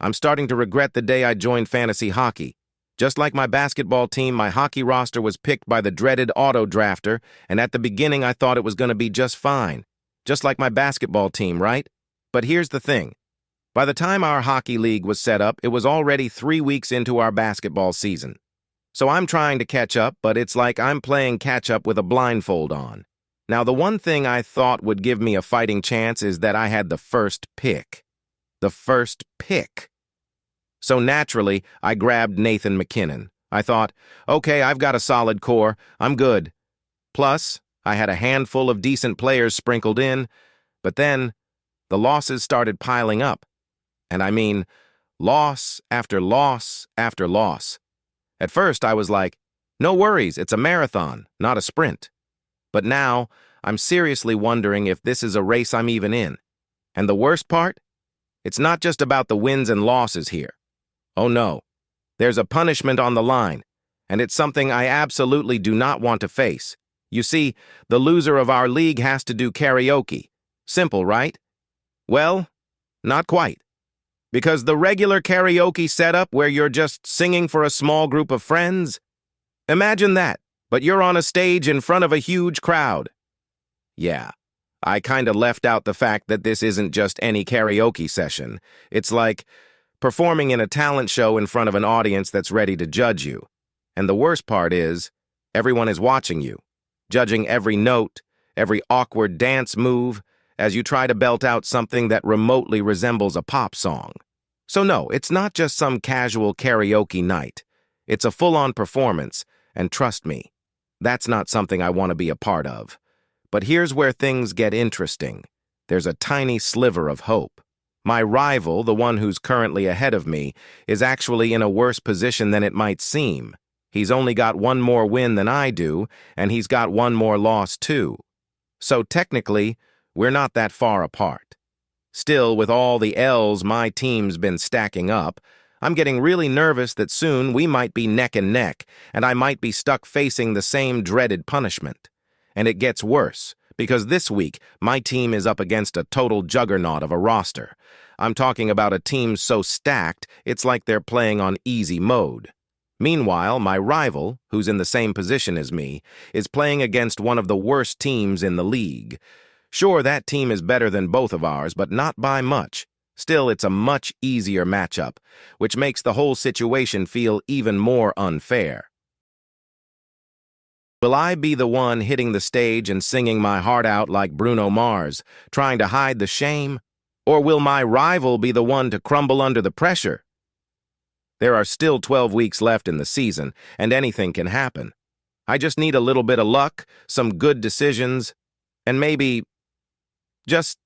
I'm starting to regret the day I joined fantasy hockey. Just like my basketball team, my hockey roster was picked by the dreaded auto-drafter, and at the beginning I thought it was going to be just fine. Just like my basketball team, right? But here's the thing. By the time our hockey league was set up, it was already 3 weeks into our basketball season. So I'm trying to catch up, but it's like I'm playing catch-up with a blindfold on. Now, the one thing I thought would give me a fighting chance is that I had the first pick. The first pick. So naturally, I grabbed Nathan MacKinnon. I thought, okay, I've got a solid core, I'm good. Plus, I had a handful of decent players sprinkled in, but then the losses started piling up. And I mean, loss after loss after loss. At first, I was like, no worries, it's a marathon, not a sprint. But now, I'm seriously wondering if this is a race I'm even in. And the worst part? It's not just about the wins and losses here. Oh no, there's a punishment on the line, and it's something I absolutely do not want to face. You see, the loser of our league has to do karaoke. Simple, right? Well, not quite. Because the regular karaoke setup where you're just singing for a small group of friends? Imagine that, but you're on a stage in front of a huge crowd. Yeah, I kinda left out the fact that this isn't just any karaoke session. It's like performing in a talent show in front of an audience that's ready to judge you. And the worst part is, everyone is watching you, judging every note, every awkward dance move, as you try to belt out something that remotely resembles a pop song. So no, it's not just some casual karaoke night. It's a full-on performance, and trust me, that's not something I want to be a part of. But here's where things get interesting. There's a tiny sliver of hope. My rival, the one who's currently ahead of me, is actually in a worse position than it might seem. He's only got one more win than I do, and he's got one more loss too. So technically, we're not that far apart. Still, with all the L's my team's been stacking up, I'm getting really nervous that soon we might be neck and neck, and I might be stuck facing the same dreaded punishment. And it gets worse, because this week, my team is up against a total juggernaut of a roster. I'm talking about a team so stacked, it's like they're playing on easy mode. Meanwhile, my rival, who's in the same position as me, is playing against one of the worst teams in the league. Sure, that team is better than both of ours, but not by much. Still, it's a much easier matchup, which makes the whole situation feel even more unfair. Will I be the one hitting the stage and singing my heart out like Bruno Mars, trying to hide the shame? Or will my rival be the one to crumble under the pressure? There are still 12 weeks left in the season, and anything can happen. I just need a little bit of luck, some good decisions, and maybe, just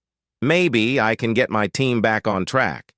maybe, I can get my team back on track.